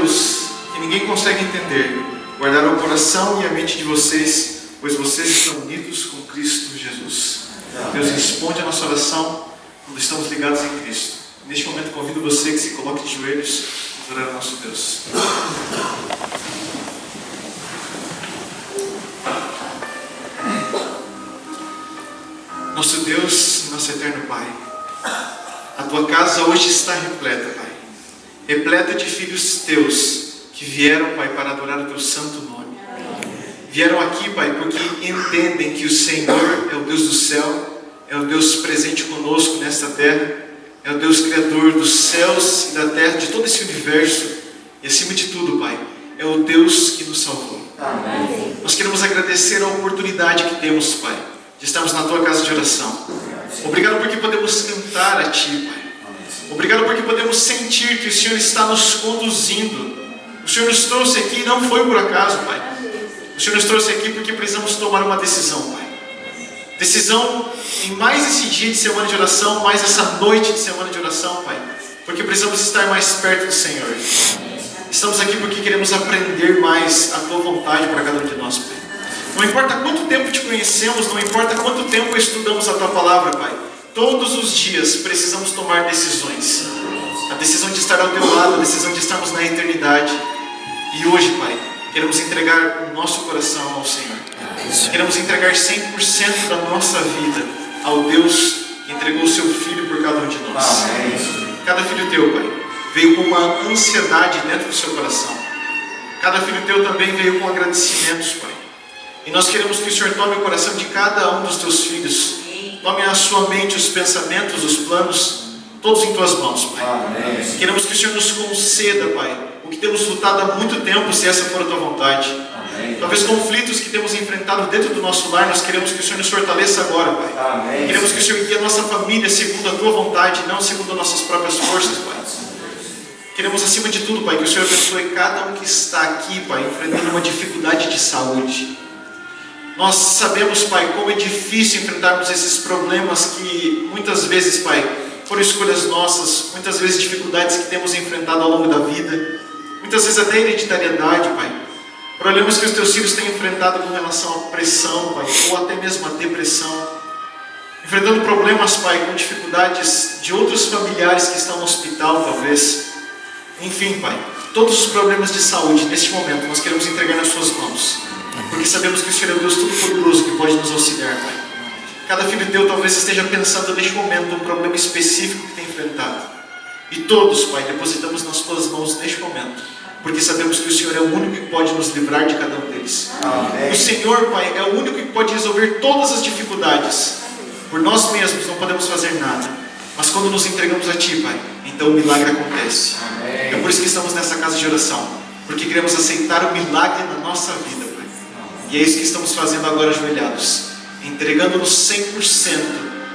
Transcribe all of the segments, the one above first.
Deus, que ninguém consegue entender, guardará o coração e a mente de vocês, pois vocês estão unidos com Cristo Jesus. Deus, responde a nossa oração quando estamos ligados em Cristo. Neste momento convido você que se coloque de joelhos para orar ao nosso Deus. Nosso Deus, nosso eterno Pai, a tua casa hoje está repleta, Pai, repleta de filhos teus que vieram, Pai, para adorar o teu santo nome. Vieram aqui, Pai, porque entendem que o Senhor é o Deus do céu, é o Deus presente conosco nesta terra, é o Deus criador dos céus e da terra, de todo esse universo, e acima de tudo, Pai, é o Deus que nos salvou. Amém. Nós queremos agradecer a oportunidade que temos, Pai, de estarmos na tua casa de oração. Obrigado porque podemos cantar a Ti, Pai. Obrigado porque podemos sentir que o Senhor está nos conduzindo. O Senhor nos trouxe aqui e não foi por acaso, Pai. O Senhor nos trouxe aqui porque precisamos tomar uma decisão, Pai. Decisão em mais esse dia de semana de oração, mais essa noite de semana de oração, Pai. Porque precisamos estar mais perto do Senhor. Estamos aqui porque queremos aprender mais a Tua vontade para cada um de nós, Pai. Não importa quanto tempo te conhecemos, não importa quanto tempo estudamos a Tua palavra, Pai. Todos os dias precisamos tomar decisões. A decisão de estar ao Teu lado, a decisão de estarmos na eternidade. E hoje, Pai, queremos entregar o nosso coração ao Senhor. Queremos entregar 100% da nossa vida ao Deus que entregou o Seu Filho por cada um de nós. Cada filho Teu, Pai, veio com uma ansiedade dentro do seu coração. Cada filho Teu também veio com agradecimentos, Pai. E nós queremos que o Senhor tome o coração de cada um dos Teus filhos. Tome a sua mente, os pensamentos, os planos, todos em Tuas mãos, Pai. Amém. Queremos que o Senhor nos conceda, Pai, o que temos lutado há muito tempo, se essa for a Tua vontade. Amém. Talvez conflitos que temos enfrentado dentro do nosso lar, nós queremos que o Senhor nos fortaleça agora, Pai. Amém. Queremos que o Senhor guie a nossa família segundo a Tua vontade, não segundo as nossas próprias forças, Pai. Queremos, acima de tudo, Pai, que o Senhor abençoe cada um que está aqui, Pai, enfrentando uma dificuldade de saúde. Nós sabemos, Pai, como é difícil enfrentarmos esses problemas que muitas vezes, Pai, foram escolhas nossas, muitas vezes dificuldades que temos enfrentado ao longo da vida, muitas vezes até hereditariedade, Pai. Problemas que os Teus filhos têm enfrentado com relação à pressão, Pai, ou até mesmo à depressão. Enfrentando problemas, Pai, com dificuldades de outros familiares que estão no hospital, talvez. Enfim, Pai, todos os problemas de saúde, neste momento, nós queremos entregar nas Suas mãos. Porque sabemos que o Senhor é o Deus Todo-Poderoso que pode nos auxiliar, Pai. Cada filho Teu talvez esteja pensando neste momento um problema específico que tem enfrentado. E todos, Pai, depositamos nas Tuas mãos neste momento. Porque sabemos que o Senhor é o único que pode nos livrar de cada um deles. Amém. O Senhor, Pai, é o único que pode resolver todas as dificuldades. Por nós mesmos não podemos fazer nada. Mas quando nos entregamos a Ti, Pai, então o milagre acontece. Amém. É por isso que estamos nessa casa de oração. Porque queremos aceitar o milagre na nossa vida, Pai. E é isso que estamos fazendo agora ajoelhados. Entregando-nos 100%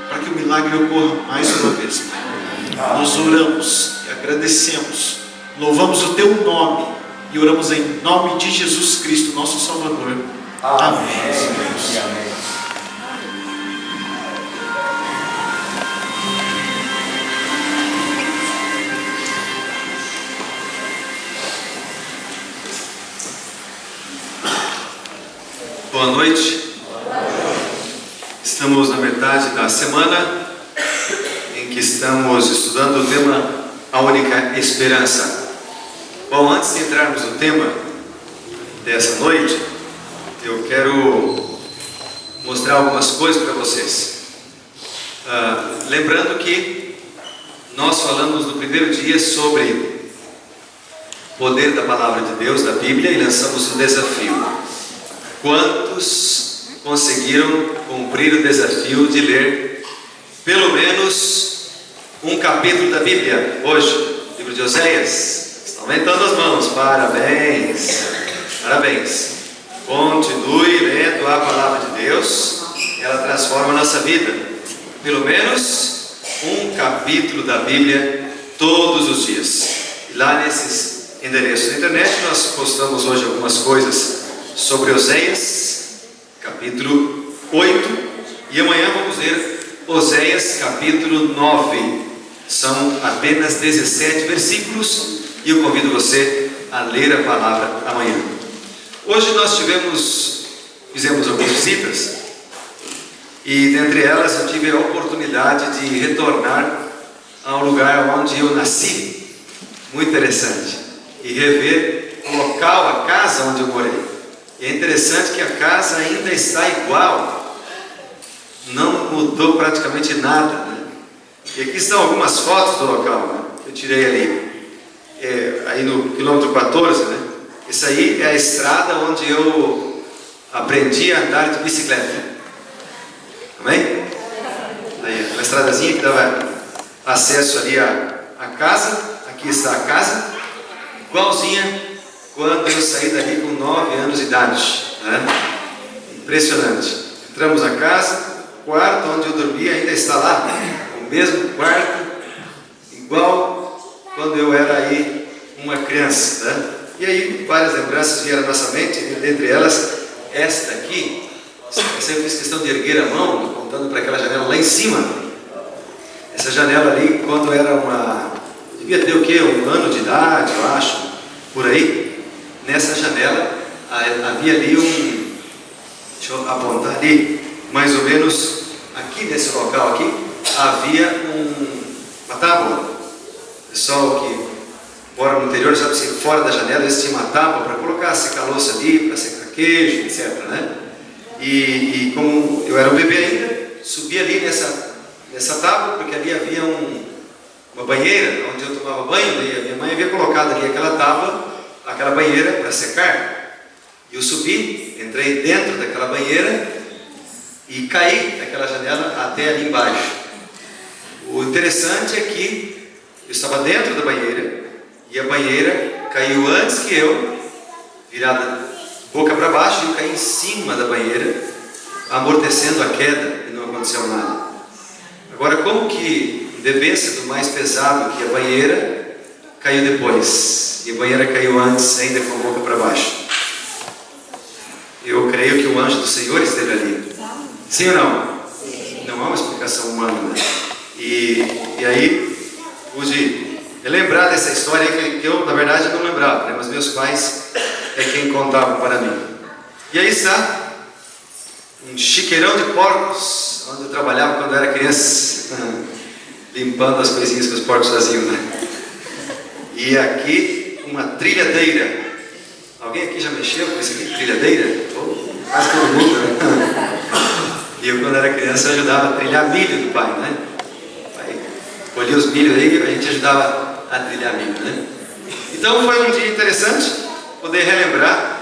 para que o milagre ocorra mais uma vez, Pai. Nós oramos e agradecemos. Louvamos o Teu nome. E oramos em nome de Jesus Cristo, nosso Salvador. Amém. Amém. Boa noite. Estamos na metade da semana em que estamos estudando o tema A Única Esperança. Bom, antes de entrarmos no tema dessa noite, eu quero mostrar algumas coisas para vocês. Lembrando que nós falamos no primeiro dia sobre o poder da Palavra de Deus, da Bíblia, e lançamos um desafio. Quantos conseguiram cumprir o desafio de ler pelo menos um capítulo da Bíblia hoje? Livro de Oséias. Estão aumentando as mãos. Parabéns. Parabéns. Continue lendo a Palavra de Deus. Ela transforma a nossa vida. Pelo menos um capítulo da Bíblia todos os dias. E lá nesses endereços da internet nós postamos hoje algumas coisas sobre Oséias, capítulo 8, e amanhã vamos ler Oséias, capítulo 9. São apenas 17 versículos, e eu convido você a ler a palavra amanhã. Hoje nós fizemos algumas visitas, e dentre elas eu tive a oportunidade de retornar ao lugar onde eu nasci, muito interessante, e rever o local, a casa onde eu morei. E é interessante que a casa ainda está igual, não mudou praticamente nada, né? E aqui estão algumas fotos do local, né, que eu tirei ali, aí no quilômetro 14, né? Isso aí é a estrada onde eu aprendi a andar de bicicleta. Amém? Aí, uma estradazinha que dava acesso ali à casa. Aqui está a casa, igualzinha quando eu saí dali com 9 anos de idade, né? Impressionante. Entramos na casa, o quarto onde eu dormia ainda está lá, o mesmo quarto, igual quando eu era aí uma criança, né? E aí várias lembranças vieram à nossa mente, dentre elas esta aqui. Eu sempre fiz questão de erguer a mão, apontando para aquela janela lá em cima. Essa janela ali, quando era devia ter o quê? 1 ano de idade, eu acho, por aí. Nessa janela havia ali deixa eu apontar ali, mais ou menos aqui nesse local aqui, havia uma tábua. O pessoal que mora no interior, sabe, se fora da janela eles tinham uma tábua para colocar, secar louça ali, para secar queijo, etc, né? E como eu era um bebê ainda, subi ali nessa tábua, porque ali havia uma banheira onde eu tomava banho, e a minha mãe havia colocado ali aquela banheira para secar. E eu subi, entrei dentro daquela banheira e caí daquela janela até ali embaixo. O interessante é que eu estava dentro da banheira e a banheira caiu antes que eu, virada boca para baixo, e eu caí em cima da banheira, amortecendo a queda, e não aconteceu nada. Agora, como que, em dependência do mais pesado que a banheira, caiu depois, e a banheira caiu antes, ainda com a boca para baixo? Eu creio que o anjo do Senhor esteve ali. Sim ou não? Não há uma explicação humana, né? E aí, pude lembrar dessa história que eu, na verdade, não lembrava, né? Mas meus pais é quem contavam para mim. E aí está um chiqueirão de porcos, onde eu trabalhava quando eu era criança, limpando as coisinhas que os porcos faziam, né? E aqui uma trilhadeira. Alguém aqui já mexeu com isso aqui? Trilhadeira? Quase todo mundo, né? E eu, quando era criança, eu ajudava a trilhar milho do pai, né? O pai colhia os milhos aí e a gente ajudava a trilhar milho, né? Então foi um dia interessante poder relembrar.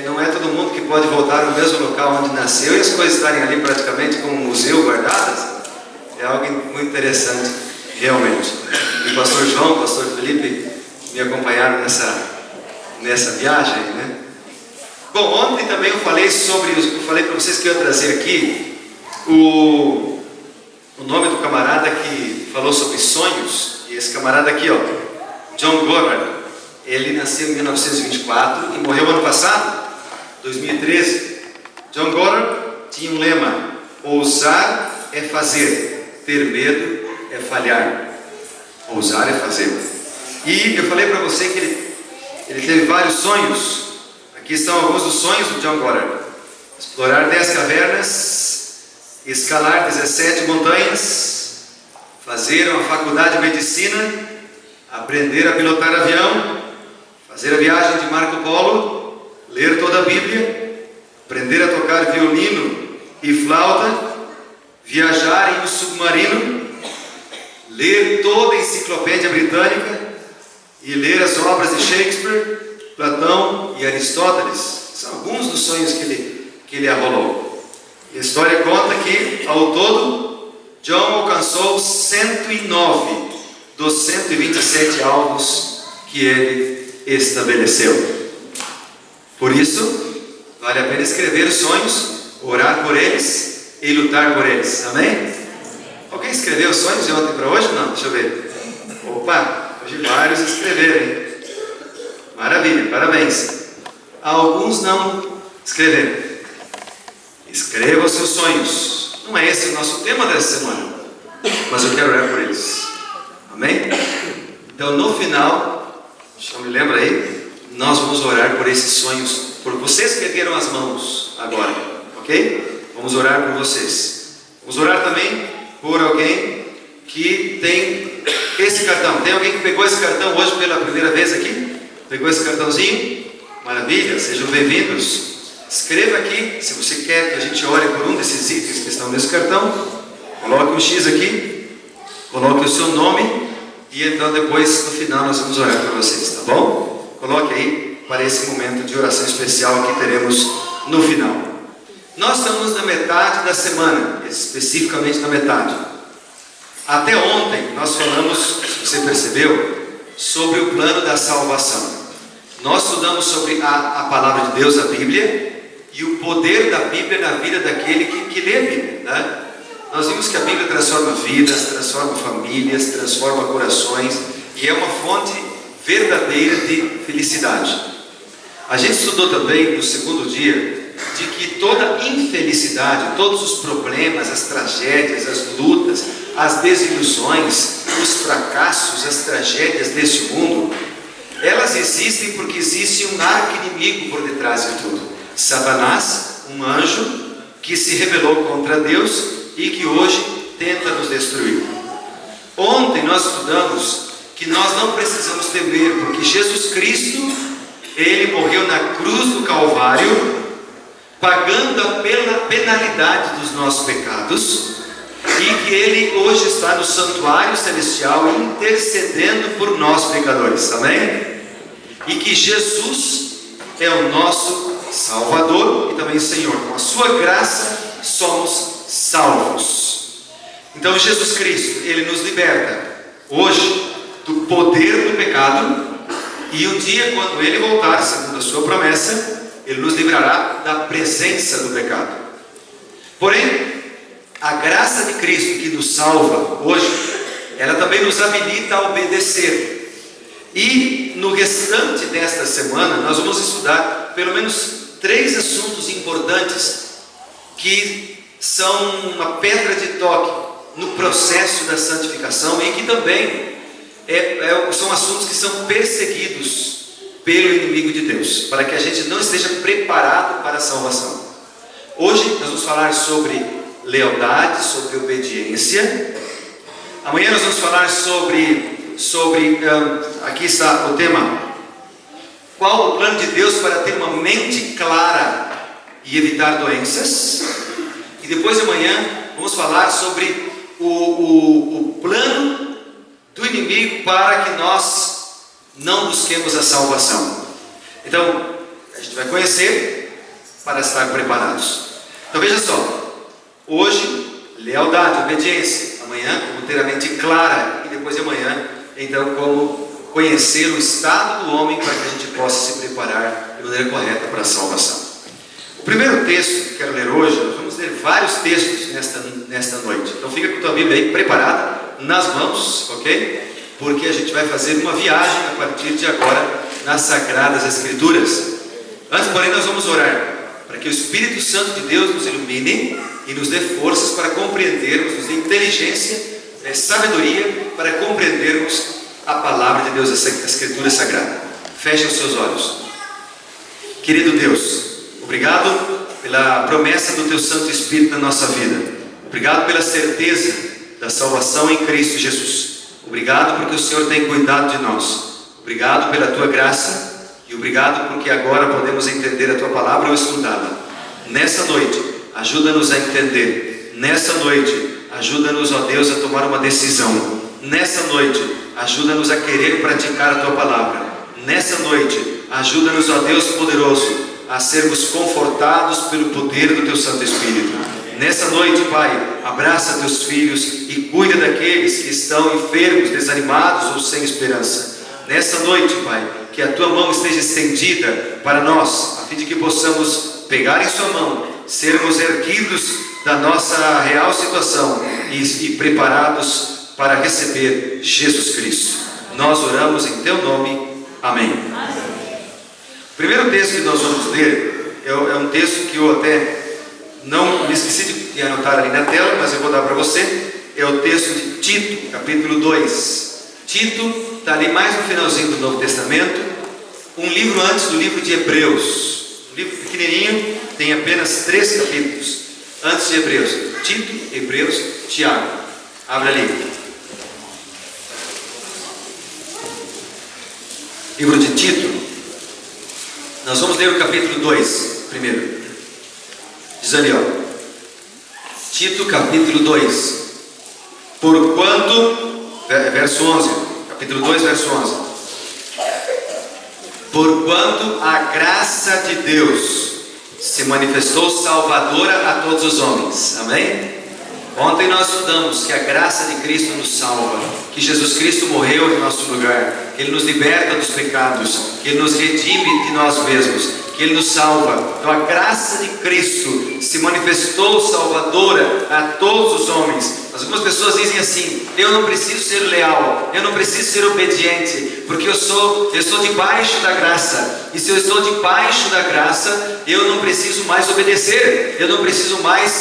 Não é todo mundo que pode voltar no mesmo local onde nasceu e as coisas estarem ali praticamente como um museu guardadas. É algo muito interessante, realmente. E o pastor João, o pastor Felipe me acompanharam nessa viagem, né? Bom, ontem também eu falei para vocês que eu ia trazer aqui o nome do camarada que falou sobre sonhos. E esse camarada aqui, ó, John Goddard. Ele nasceu em 1924 e morreu ano passado, 2013. John Goddard tinha um lema: ousar é fazer, ter medo é falhar. Ousar é fazer. E eu falei para você que ele teve vários sonhos. Aqui estão alguns dos sonhos do John Goddard: explorar 10 cavernas, escalar 17 montanhas, fazer uma faculdade de medicina, aprender a pilotar avião, fazer a viagem de Marco Polo, ler toda a Bíblia, aprender a tocar violino e flauta, viajar em um submarino, ler toda a enciclopédia britânica e ler as obras de Shakespeare, Platão e Aristóteles. São alguns dos sonhos que ele arrolou. E a história conta que, ao todo, John alcançou 109 dos 127 alvos que ele estabeleceu. Por isso, vale a pena escrever os sonhos, orar por eles e lutar por eles. Amém? Alguém escreveu os sonhos de ontem para hoje? Não, deixa eu ver. Opa, hoje vários escreveram, hein? Maravilha, parabéns. Alguns não escreveram. Escreva os seus sonhos. Não é esse o nosso tema dessa semana, mas eu quero orar por eles. Amém? Então, no final, deixa eu me lembrar aí, nós vamos orar por esses sonhos, por vocês que ergueram as mãos agora, ok? Vamos orar por vocês. Vamos orar também por alguém que tem esse cartão. Tem alguém que pegou esse cartão hoje pela primeira vez aqui? Pegou esse cartãozinho? Maravilha, sejam bem-vindos. Escreva aqui, se você quer que a gente ore por um desses itens que estão nesse cartão. Coloque um X aqui, coloque o seu nome, e então depois, no final, nós vamos orar por vocês, tá bom? Coloque aí para esse momento de oração especial que teremos no final. Nós estamos na metade da semana, especificamente na metade. Até ontem nós falamos, se você percebeu, sobre o plano da salvação. Nós estudamos sobre a palavra de Deus, a Bíblia, e o poder da Bíblia na vida daquele que lê a Bíblia, né? Nós vimos que a Bíblia transforma vidas, transforma famílias, transforma corações, e é uma fonte verdadeira de felicidade. A gente estudou também no segundo dia de que toda infelicidade, todos os problemas, as tragédias, as lutas, as desilusões, os fracassos, as tragédias desse mundo, elas existem porque existe um arqui-inimigo por detrás de tudo. Satanás, um anjo que se rebelou contra Deus e que hoje tenta nos destruir. Ontem nós estudamos que nós não precisamos temer, porque Jesus Cristo, Ele morreu na cruz do Calvário, pagando a penalidade dos nossos pecados, e que Ele hoje está no santuário celestial intercedendo por nós pecadores, amém? E que Jesus é o nosso Salvador e também Senhor. Com a sua graça somos salvos. Então Jesus Cristo, Ele nos liberta hoje do poder do pecado, e um dia, quando Ele voltar, segundo a sua promessa, Ele nos livrará da presença do pecado. Porém, a graça de Cristo que nos salva hoje, ela também nos habilita a obedecer. E no restante desta semana nós vamos estudar pelo menos 3 assuntos importantes que são uma pedra de toque no processo da santificação, e que também são assuntos que são perseguidos pelo inimigo de Deus, para que a gente não esteja preparado para a salvação. Hoje nós vamos falar sobre lealdade, sobre obediência. Amanhã nós vamos falar sobre aqui está o tema: qual o plano de Deus para ter uma mente clara e evitar doenças. E depois de amanhã vamos falar sobre o plano do inimigo para que nós não busquemos a salvação. Então a gente vai conhecer para estar preparados. Então veja só, hoje lealdade, obediência, amanhã como ter a mente clara, e depois de amanhã então como conhecer o estado do homem para que a gente possa se preparar de maneira correta para a salvação. O primeiro texto que quero ler hoje, nós vamos ler vários textos nesta noite. Então fica com a tua Bíblia aí preparada, nas mãos, ok? Porque a gente vai fazer uma viagem a partir de agora nas Sagradas Escrituras. Antes, porém, nós vamos orar para que o Espírito Santo de Deus nos ilumine e nos dê forças para compreendermos, nos dê inteligência, sabedoria para compreendermos a palavra de Deus, a Escritura Sagrada. Feche os seus olhos. Querido Deus, obrigado pela promessa do Teu Santo Espírito na nossa vida. Obrigado pela certeza da salvação em Cristo Jesus. Obrigado porque o Senhor tem cuidado de nós. Obrigado pela Tua graça e obrigado porque agora podemos entender a Tua palavra ou estudá-la. Nessa noite, ajuda-nos a entender. Nessa noite, ajuda-nos, ó Deus, a tomar uma decisão. Nessa noite, ajuda-nos a querer praticar a Tua palavra. Nessa noite, ajuda-nos, ó Deus poderoso, a sermos confortados pelo poder do Teu Santo Espírito. Nessa noite, Pai, abraça Teus filhos e cuida daqueles que estão enfermos, desanimados ou sem esperança. Nessa noite, Pai, que a Tua mão esteja estendida para nós, a fim de que possamos pegar em Sua mão, sermos erguidos da nossa real situação e preparados para receber Jesus Cristo. Nós oramos em Teu nome. Amém. O primeiro texto que nós vamos ler é um texto que eu até não me esqueci de anotar ali na tela, mas eu vou dar para você. É o texto de Tito, capítulo 2. Tito está ali mais no finalzinho do Novo Testamento, um livro antes do livro de Hebreus. Um livro pequenininho, tem apenas 3 capítulos antes de Hebreus. Tito, Hebreus, Tiago. Abre ali. Livro de Tito. Nós vamos ler o capítulo 2 primeiro. Diz ali, ó. Tito, capítulo 2. Porquanto, verso 11. Capítulo 2, verso 11. Porquanto a graça de Deus se manifestou salvadora a todos os homens. Amém? Ontem nós estudamos que a graça de Cristo nos salva, que Jesus Cristo morreu em nosso lugar, que Ele nos liberta dos pecados, que Ele nos redime de nós mesmos, que Ele nos salva. Então a graça de Cristo se manifestou salvadora a todos os homens. Mas algumas pessoas dizem assim: eu não preciso ser leal, eu não preciso ser obediente, porque eu estou debaixo da graça. E se eu estou debaixo da graça, eu não preciso mais obedecer, eu não preciso mais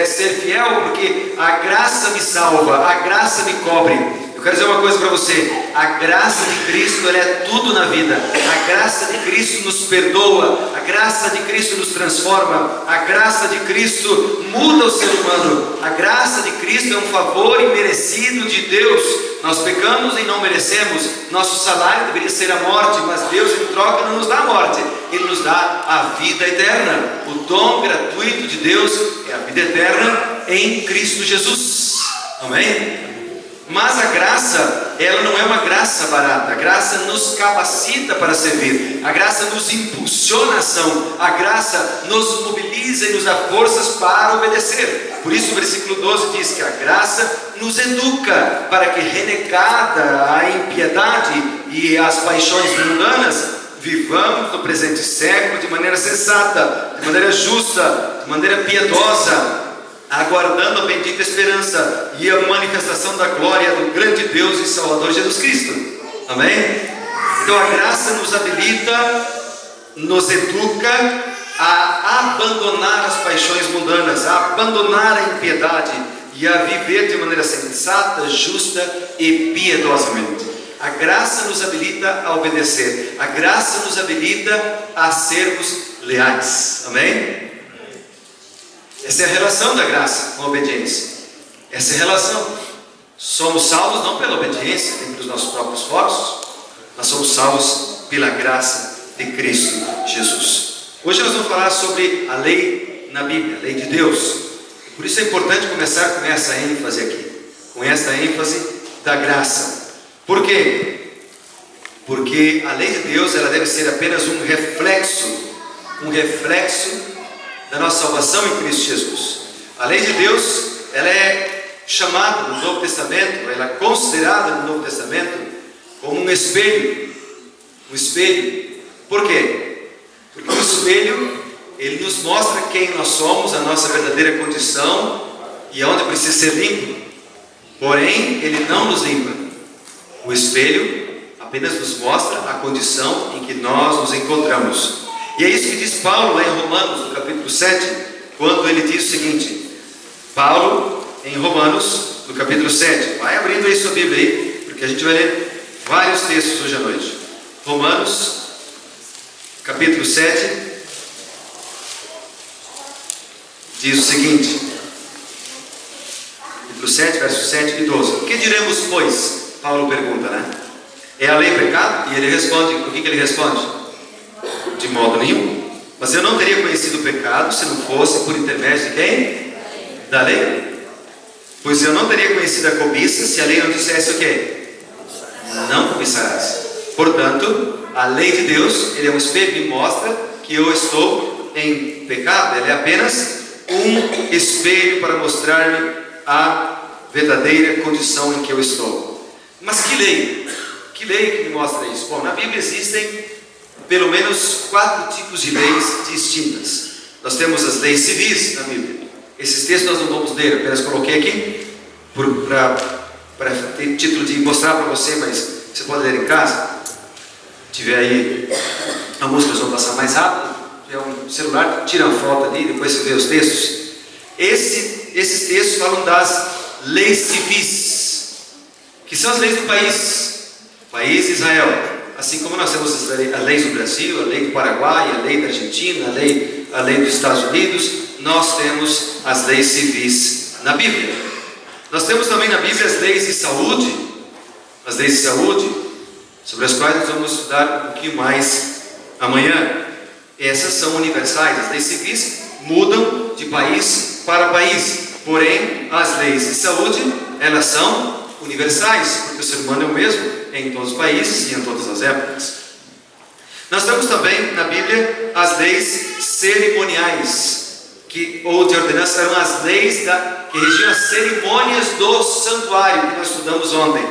ser fiel, porque a graça me salva, a graça me cobre. Eu quero dizer uma coisa para você: a graça de Cristo, ela é tudo na vida. A graça de Cristo nos perdoa, a graça de Cristo nos transforma, a graça de Cristo muda o ser humano. A graça de Cristo é um favor imerecido de Deus. Nós pecamos e não merecemos, nosso salário deveria ser a morte, mas Deus em troca não nos dá a morte, Ele nos dá a vida eterna. O dom gratuito de Deus é a vida eterna em Cristo Jesus. Amém? Mas a graça, ela não é uma graça barata. A graça nos capacita para servir, a graça nos impulsiona a ação, a graça nos mobiliza e nos dá forças para obedecer. Por isso o versículo 12 diz que a graça nos educa para que, renegada a impiedade e as paixões mundanas, vivamos no presente século de maneira sensata, de maneira justa, de maneira piedosa, aguardando a bendita esperança e a manifestação da glória do grande Deus e Salvador Jesus Cristo. Amém? Então a graça nos habilita, nos educa a abandonar as paixões mundanas, a abandonar a impiedade e a viver de maneira sensata, justa e piedosamente. A graça nos habilita a obedecer, a graça nos habilita a sermos leais. Amém? Essa é a relação da graça com a obediência. Essa é a relação. Somos salvos não pela obediência, nem pelos nossos próprios esforços, mas somos salvos pela graça de Cristo Jesus. Hoje nós vamos falar sobre a lei na Bíblia, a lei de Deus. Por isso é importante começar com essa ênfase aqui, com essa ênfase da graça. Por quê? Porque a lei de Deus, ela deve ser apenas um reflexo da nossa salvação em Cristo Jesus. A lei de Deus, ela é chamada no Novo Testamento, ela é considerada no Novo Testamento como um espelho. Um espelho. Por quê? Porque o espelho, ele nos mostra quem nós somos, a nossa verdadeira condição e aonde precisa ser limpo. Porém, ele não nos limpa. O espelho apenas nos mostra a condição em que nós nos encontramos. E é isso que diz Paulo lá em Romanos, no capítulo 7, quando ele diz o seguinte. Paulo, em Romanos, no capítulo 7, vai abrindo aí sua Bíblia aí, porque a gente vai ler vários textos hoje à noite. Romanos, capítulo 7, diz o seguinte, capítulo 7, versos 7 e 12. O que diremos, pois? Paulo pergunta, né? É a lei pecado? E ele responde, o que ele responde? De modo nenhum. Mas eu não teria conhecido o pecado se não fosse por intermédio de quem? Da lei. Pois eu não teria conhecido a cobiça se a lei não dissesse o quê? Não cobiçarás. Portanto, a lei de Deus, ele é um espelho que mostra que eu estou em pecado. Ele é apenas um espelho para mostrar-me a verdadeira condição em que eu estou. Mas que lei? Que lei que me mostra isso? Bom, na Bíblia existem pelo menos 4 tipos de leis distintas. Nós temos as leis civis na Bíblia. Esses textos nós não vamos ler, apenas coloquei aqui para ter título de mostrar para você, mas você pode ler em casa. Se tiver aí a música, nós vamos passar mais rápido. Se tiver um celular, tira uma foto ali, depois você vê os textos. Esses textos falam das leis civis, que são as leis do país Israel. assim como nós temos as leis do Brasil, a lei do Paraguai, a lei da Argentina, a lei dos Estados Unidos, nós temos as leis civis na Bíblia. Nós temos também na Bíblia as leis de saúde, sobre as quais nós vamos estudar um pouquinho mais amanhã. Essas são universais. As leis civis mudam de país para país, porém as leis de saúde, elas são universais, porque o ser humano é o mesmo em todos os países e em todas as épocas. Nós temos também na Bíblia as leis cerimoniais, ou de ordenança, eram as leis que regiam as cerimônias do santuário, que nós estudamos ontem.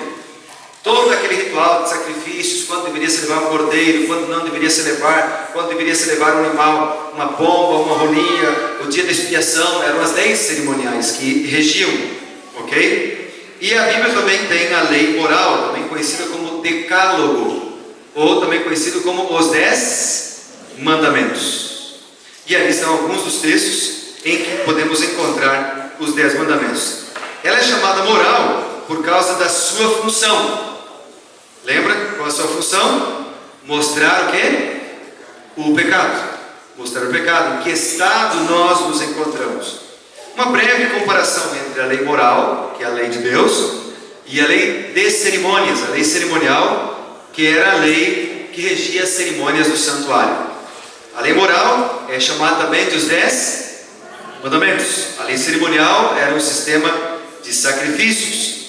Todo aquele ritual de sacrifícios, quando deveria se levar um cordeiro, quando não deveria se levar, quando deveria se levar um animal, uma pomba, uma rolinha, o dia da expiação, eram as leis cerimoniais que regiam, ok? E a Bíblia também tem a lei moral, também conhecida como Decálogo, ou também conhecido como os 10 mandamentos. E ali estão alguns dos textos em que podemos encontrar os 10 mandamentos. Ela é chamada moral por causa da sua função. Lembra qual é a sua função? Mostrar o quê? O pecado. Mostrar o pecado. Em que estado nós nos encontramos. Uma breve comparação entre a lei moral, que é a lei de Deus, e a lei de cerimônias, a lei cerimonial, que era a lei que regia as cerimônias do santuário. A lei moral é chamada também de os 10 mandamentos. A lei cerimonial era um sistema de sacrifícios.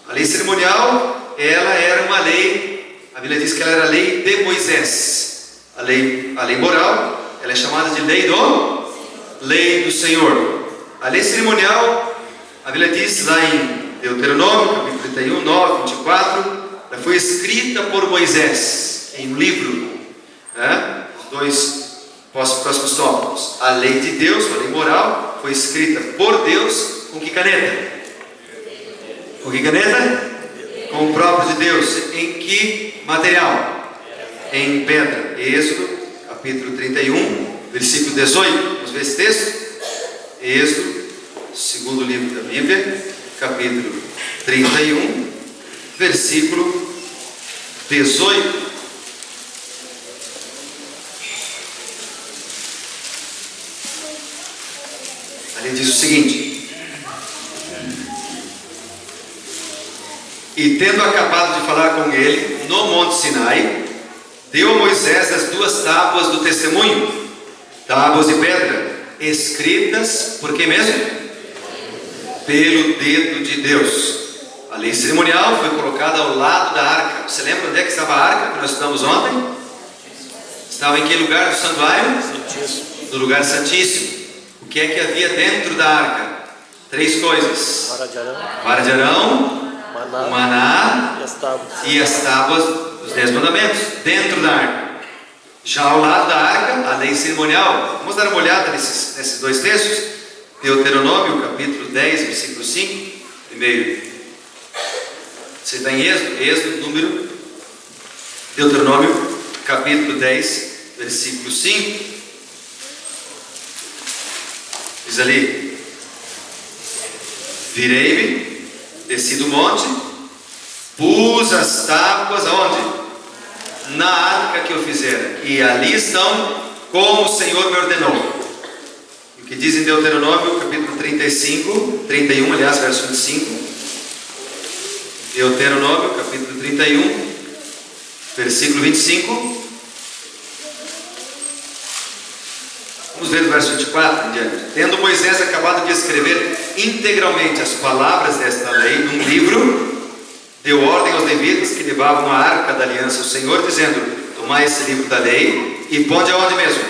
A lei cerimonial, ela era uma lei, a Bíblia diz que ela era a lei de Moisés. A lei moral, ela é chamada de lei do Senhor. A lei cerimonial, a Bíblia diz lá em Deuteronômio, capítulo 31, 9, 24, ela foi escrita por Moisés em um livro, né? Os dois próximos tópicos. A lei de Deus, a lei moral, foi escrita por Deus com que caneta? Com que caneta? Com o próprio de Deus. Em que material? Em pedra. Êxodo, capítulo 31, versículo 18. Vamos ver esse texto? Êxodo, segundo livro da Bíblia, capítulo 31, versículo 18. Ali diz o seguinte: e tendo acabado de falar com ele no Monte Sinai, deu a Moisés as 2 tábuas do testemunho, tábuas de pedra, escritas por quem mesmo? Pelo dedo de Deus. A lei cerimonial foi colocada ao lado da arca. Você lembra onde é que estava a arca que nós estudamos ontem? Estava em que lugar do santuário? No lugar santíssimo. O que é que havia dentro da arca? 3 coisas: vara de Arão, o maná e as tábuas dos 10 mandamentos dentro da arca. Já ao lado da arca, a lei cerimonial. Vamos dar uma olhada nesses 2 textos. Deuteronômio, capítulo 10, versículo 5. Primeiro, você está em Êxodo, Deuteronômio, capítulo 10, versículo 5. Diz ali: virei-me, desci do monte, pus as tábuas aonde? Na arca que eu fizera, e ali estão como o Senhor me ordenou. E o que diz em Deuteronômio, capítulo 31, aliás, verso 25. Deuteronômio, capítulo 31, versículo 25. Vamos ver o verso 24 em diante. Tendo Moisés acabado de escrever integralmente as palavras desta lei num livro, deu ordem aos levitas que levavam a arca da aliança ao Senhor, dizendo: tomai esse livro da lei e ponde aonde mesmo?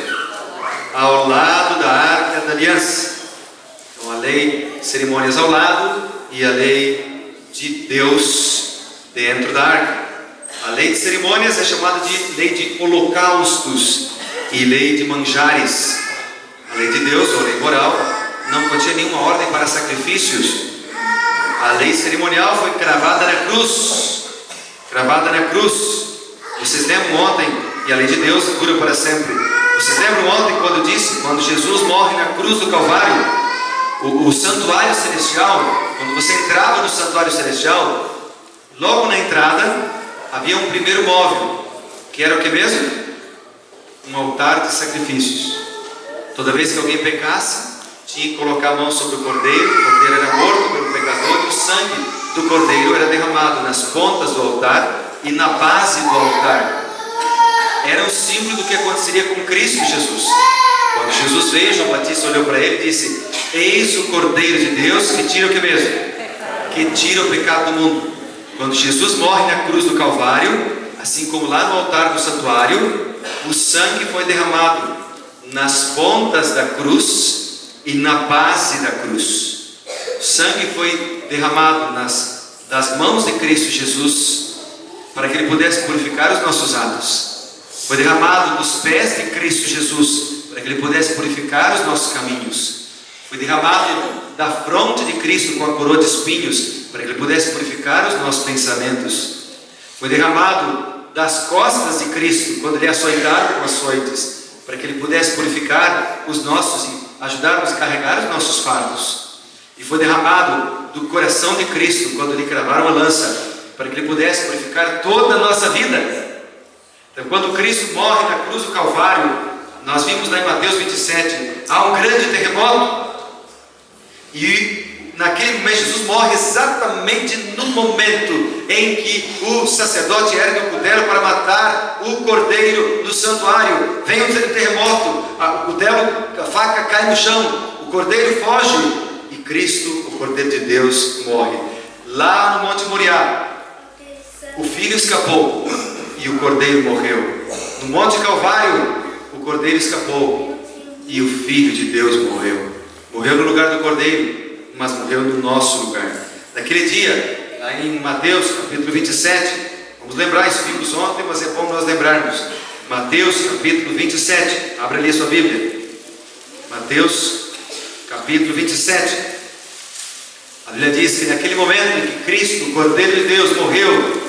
Ao lado da arca da aliança. Então a lei, cerimônias ao lado, e a lei de Deus dentro da arca. A lei de cerimônias é chamada de lei de holocaustos e lei de manjares. A lei de Deus, ou lei moral, não continha nenhuma ordem para sacrifícios. A lei cerimonial foi cravada na cruz. Cravada na cruz. Vocês lembram ontem, e a lei de Deus dura para sempre. Vocês lembram ontem quando Jesus morre na cruz do Calvário? O santuário celestial, quando você entrava no santuário celestial, logo na entrada havia um primeiro móvel, que era o que mesmo? Um altar de sacrifícios. Toda vez que alguém pecasse, tinha que colocar a mão sobre o cordeiro era morto pelo pecador, e o sangue do cordeiro era derramado nas pontas do altar e na base do altar. Era um símbolo do que aconteceria com Cristo Jesus. Quando Jesus veio, João Batista olhou para ele e disse: eis o Cordeiro de Deus que tira o que mesmo? Que tira o pecado do mundo. Quando Jesus morre na cruz do Calvário, assim como lá no altar do santuário, o sangue foi derramado nas pontas da cruz e na base da cruz. O sangue foi derramado das mãos de Cristo Jesus, para que Ele pudesse purificar os nossos atos. Foi derramado dos pés de Cristo Jesus, para que Ele pudesse purificar os nossos caminhos. Foi derramado da fronte de Cristo com a coroa de espinhos, para que Ele pudesse purificar os nossos pensamentos. Foi derramado das costas de Cristo, quando Ele é açoitado com açoites, para que Ele pudesse purificar os nossos e ajudar-nos a carregar os nossos fardos. E foi derramado do coração de Cristo, quando Ele cravaram a lança, para que Ele pudesse purificar toda a nossa vida. Então, quando Cristo morre na cruz do Calvário, nós vimos lá em Mateus 27, há um grande terremoto, e naquele momento Jesus morre exatamente no momento em que o sacerdote ergue o cutelo para matar o cordeiro no santuário. Vem um terremoto, o cutelo, a faca cai no chão, o cordeiro foge, e Cristo, o Cordeiro de Deus, morre. Lá no Monte Moriá, o filho escapou e o cordeiro morreu. No Monte Calvário, o cordeiro escapou e o Filho de Deus morreu. Morreu no lugar do cordeiro, mas morreu no nosso lugar. Naquele dia, lá em Mateus capítulo 27, vamos lembrar, isso vimos ontem, mas é bom nós lembrarmos. Mateus capítulo 27, abra ali a sua Bíblia. Mateus capítulo 27. A Bíblia diz que naquele momento em que Cristo, o Cordeiro de Deus, morreu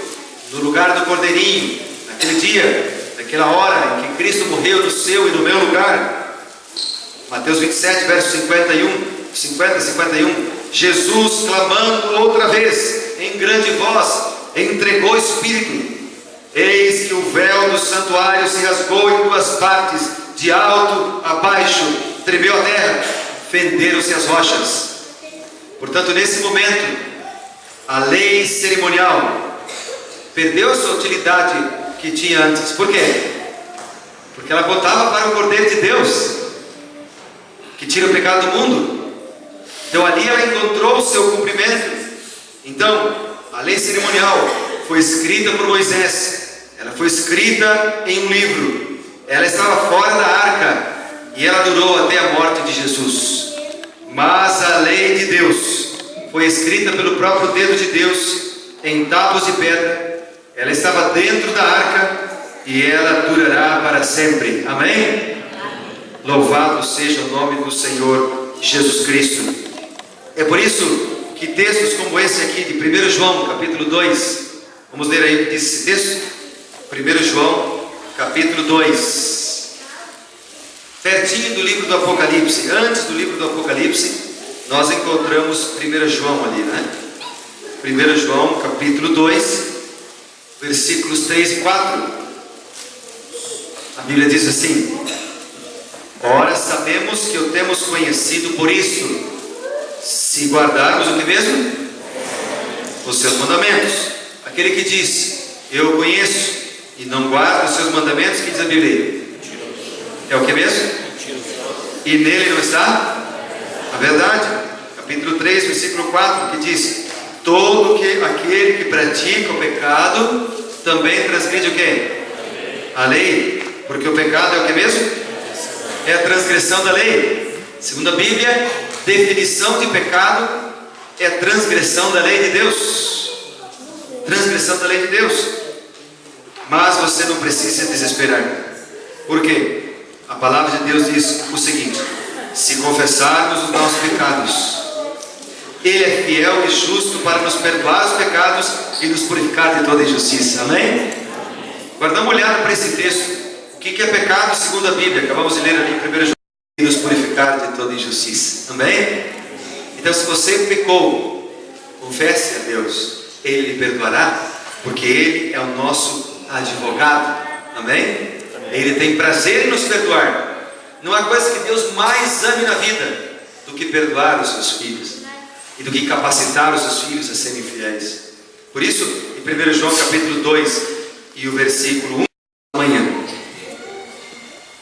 no lugar do cordeirinho, naquele dia, naquela hora em que Cristo morreu no seu e no meu lugar, Mateus 27, verso 50 e 51, Jesus, clamando outra vez, em grande voz, entregou o Espírito. Eis que o véu do santuário se rasgou em duas partes, de alto a baixo, tremeu a terra, fenderam-se as rochas. Portanto, nesse momento, a lei cerimonial perdeu a sua utilidade que tinha antes. Por quê? Porque ela apontava para o Cordeiro de Deus, que tira o pecado do mundo. Então ali ela encontrou o seu cumprimento. Então, a lei cerimonial foi escrita por Moisés, ela foi escrita em um livro, ela estava fora da arca e ela durou até a morte de Jesus. Mas a lei de Deus foi escrita pelo próprio dedo de Deus em tábuas de pedra. Ela estava dentro da arca e ela durará para sempre. Amém? Louvado seja o nome do Senhor Jesus Cristo. É por isso que textos como esse aqui de 1 João capítulo 2, vamos ler aí o que diz esse texto. 1 João capítulo 2, pertinho do livro do Apocalipse, antes do livro do Apocalipse, nós encontramos 1 João ali, né? 1 João capítulo 2, versículos 3 e 4. A Bíblia diz assim: ora, sabemos que o temos conhecido por isso, se guardarmos o que mesmo? Os seus mandamentos. Aquele que diz, eu o conheço, e não guarda os seus mandamentos, que diz a Bíblia? É o que mesmo? E nele não está a verdade. Capítulo 3, versículo 4, que diz: todo aquele que pratica o pecado também transgride o quê? A lei. Porque o pecado é o que mesmo? É a transgressão da lei. Segundo a Bíblia, definição de pecado é transgressão da lei de Deus. Transgressão da lei de Deus. Mas você não precisa se desesperar. Por quê? A palavra de Deus diz o seguinte: se confessarmos os nossos pecados, Ele é fiel e justo para nos perdoar os pecados e nos purificar de toda injustiça. Amém? Agora dá uma olhada para esse texto. O que é pecado segundo a Bíblia? Acabamos de ler ali em 1 João: e nos purificar de toda injustiça. Amém? Então, se você pecou, confesse a Deus, Ele lhe perdoará, porque Ele é o nosso advogado. Amém? Ele tem prazer em nos perdoar. Não há coisa que Deus mais ame na vida do que perdoar os seus filhos e do que capacitar os seus filhos a serem fiéis. Por isso, em 1 João capítulo 2 e o versículo 1 amanhã,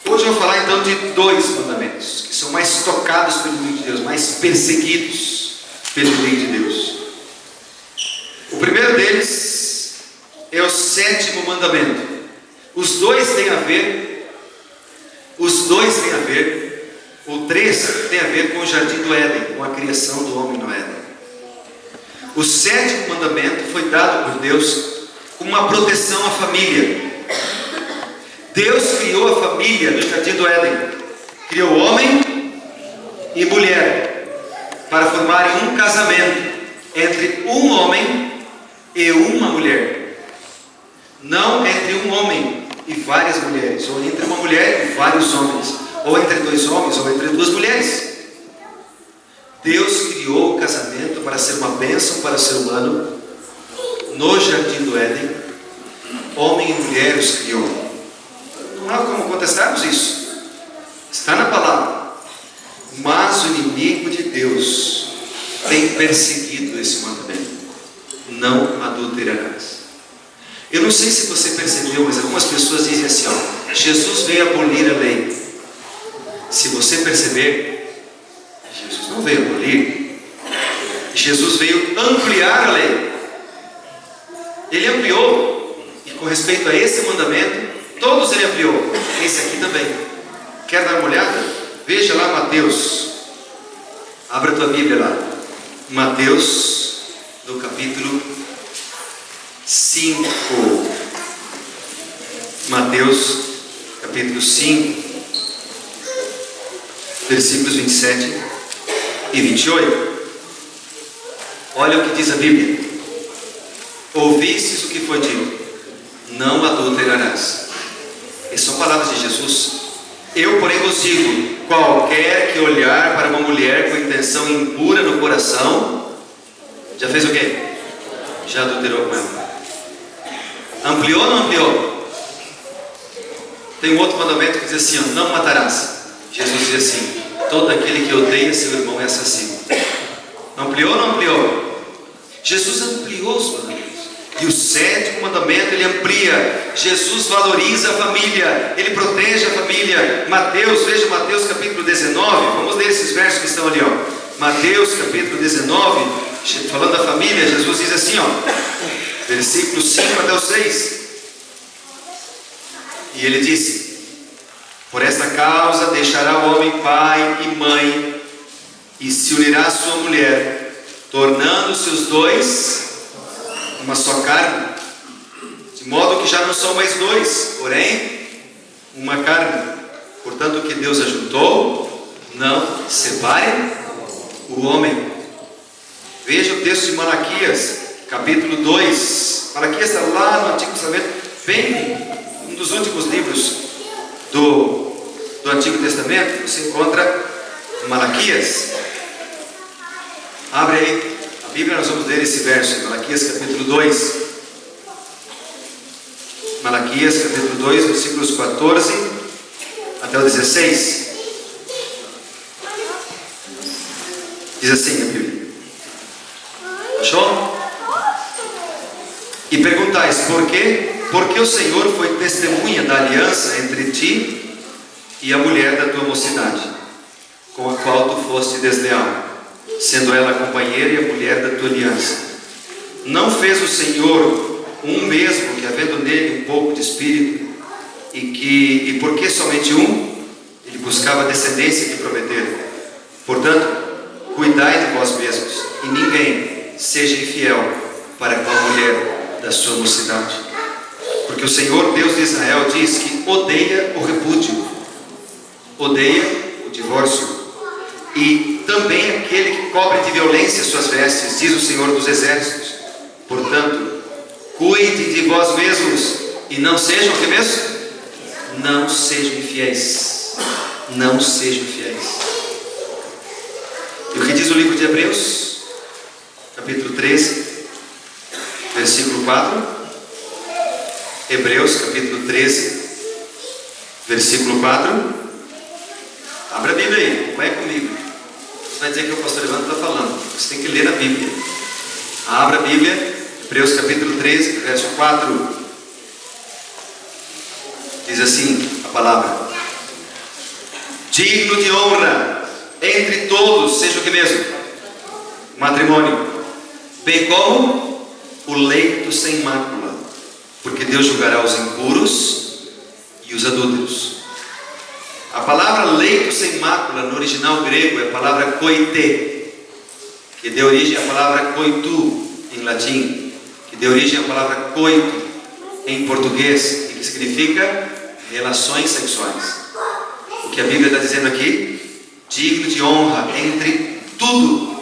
hoje eu vou falar então de dois mandamentos que são mais tocados pelo inimigo de Deus, mais perseguidos pelo inimigo de Deus. O primeiro deles é o 7º mandamento. Os dois têm a ver, o 3 tem a ver com o jardim do Éden, com a criação do homem no Éden. O 7º mandamento foi dado por Deus como uma proteção à família. Deus criou a família no jardim do Éden, criou homem e mulher para formarem um casamento entre um homem e uma mulher, não entre um homem e várias mulheres, ou entre uma mulher e vários homens, ou entre dois homens, ou entre duas mulheres. Deus criou o casamento para ser uma bênção para o ser humano. No jardim do Éden, homem e mulher os criou. Não há como contestarmos isso, está na palavra. Mas o inimigo de Deus tem perseguido esse mandamento: não adulterarás. Eu não sei se você percebeu, mas algumas pessoas dizem assim, ó, Jesus veio abolir a lei. Se você perceber, Jesus não veio abolir, Jesus veio ampliar a lei. Ele ampliou, e com respeito a esse mandamento, todos ele ampliou, esse aqui também. Quer dar uma olhada? Veja lá Mateus, abra a tua Bíblia lá, Mateus, no capítulo 5, Mateus, capítulo 5, versículos 27 e 28. Olha o que diz a Bíblia: ouvistes o que foi dito, não adulterarás. E são palavras de Jesus. Eu, porém, vos digo: qualquer que olhar para uma mulher com intenção impura no coração, já fez o quê? Já adulterou com ela. Ampliou ou não ampliou? Tem um outro mandamento que diz assim, ó, não matarás. Jesus diz assim: todo aquele que odeia seu irmão é assassino. Ampliou ou não ampliou? Jesus ampliou os mandamentos. E o 7º mandamento ele amplia. Jesus valoriza a família, ele protege a família. Mateus, veja Mateus capítulo 19. Vamos ler esses versos que estão ali, ó. Mateus capítulo 19, falando da família, Jesus diz assim, ó, versículos 5 até o 6. E ele disse: por esta causa deixará o homem pai e mãe, e se unirá à sua mulher, tornando-se os dois uma só carne, de modo que já não são mais dois, porém uma carne. Portanto, o que Deus ajuntou, não separe o homem. Veja o texto de Malaquias, capítulo 2. Malaquias está lá no Antigo Testamento, bem um dos últimos livros do Antigo Testamento. Você encontra Malaquias. Abre aí a Bíblia, nós vamos ler esse verso, Malaquias capítulo 2. Malaquias capítulo 2, versículos 14 até o 16. Diz assim a Bíblia. Achou? E perguntais, por quê? Porque o Senhor foi testemunha da aliança entre ti e a mulher da tua mocidade, com a qual tu foste desleal, sendo ela a companheira e a mulher da tua aliança. Não fez o Senhor um mesmo, que havendo nele um pouco de espírito, e porque somente um, ele buscava a descendência que prometera. Portanto, cuidai de vós mesmos, e ninguém seja infiel para com a mulher da sua mocidade. Porque o Senhor Deus de Israel diz que odeia o repúdio, odeia o divórcio, e também aquele que cobre de violência suas vestes, diz o Senhor dos exércitos. Portanto, cuide de vós mesmos, e não sejam o que mesmo? Não sejam infiéis. Não sejam infiéis. E o que diz o livro de Hebreus, capítulo 13, versículo 4. Hebreus capítulo 13, versículo 4. Abra a Bíblia aí, vai comigo. Você vai dizer que o pastor Evandro está falando. Você tem que ler a Bíblia. Abra a Bíblia, Hebreus capítulo 13, verso 4. Diz assim a palavra: digno de honra entre todos, seja o que mesmo? Matrimônio, bem como o leito sem mácula, porque Deus julgará os impuros e os adúlteros. A palavra leito sem mácula no original grego é a palavra koite, que deu origem à palavra koitu em latim, que deu origem à palavra coito em português, e que significa relações sexuais. O que a Bíblia está dizendo aqui: digno de honra entre tudo,